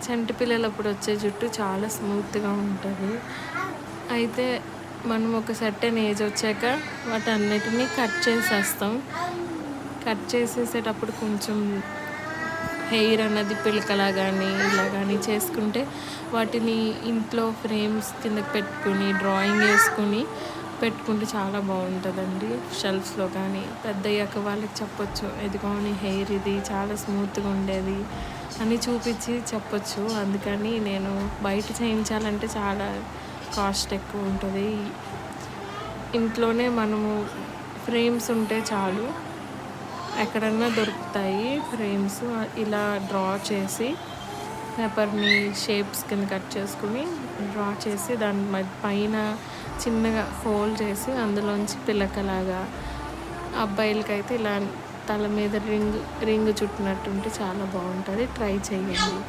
చంటి పిల్లలప్పుడు వచ్చే జుట్టు చాలా స్మూత్గా ఉంటుంది. అయితే మనం ఒక సర్టెన్ ఏజ్ వచ్చాక వాటన్నిటిని కట్ చేసేస్తాం. కట్ చేసేసేటప్పుడు కొంచెం హెయిర్ అన్నది పిలకలా కానీ ఇలా కానీ చేసుకుంటే వాటిని ఇంట్లో ఫ్రేమ్స్ కిందకి పెట్టుకుని డ్రాయింగ్ వేసుకుని పెట్టుకుంటే చాలా బాగుంటుందండి. షెల్ఫ్స్లో కానీ పెద్దయ్యాక వాళ్ళకి చెప్పొచ్చు, ఇదిగోని హెయిర్ ఇది చాలా స్మూత్గా ఉండేది అని చూపించి చెప్పొచ్చు. అందుకని నేను బయట చేయించాలంటే చాలా కాస్ట్ ఎక్కువ ఉంటుంది. ఇంట్లోనే మనము ఫ్రేమ్స్ ఉంటే చాలు, ఎక్కడన్నా దొరుకుతాయి ఫ్రేమ్స్. ఇలా డ్రా చేసి పేపర్ని షేప్స్ కింద కట్ చేసుకుని డ్రా చేసి దాని పైన చిన్నగా హోల్ చేసి అందులోంచి పిల్లకలాగా, అబ్బాయిలకైతే ఇలా తల మీద రింగ్ చుట్టినట్టుంటే చాలా బాగుంటుంది. ట్రై చేయండి.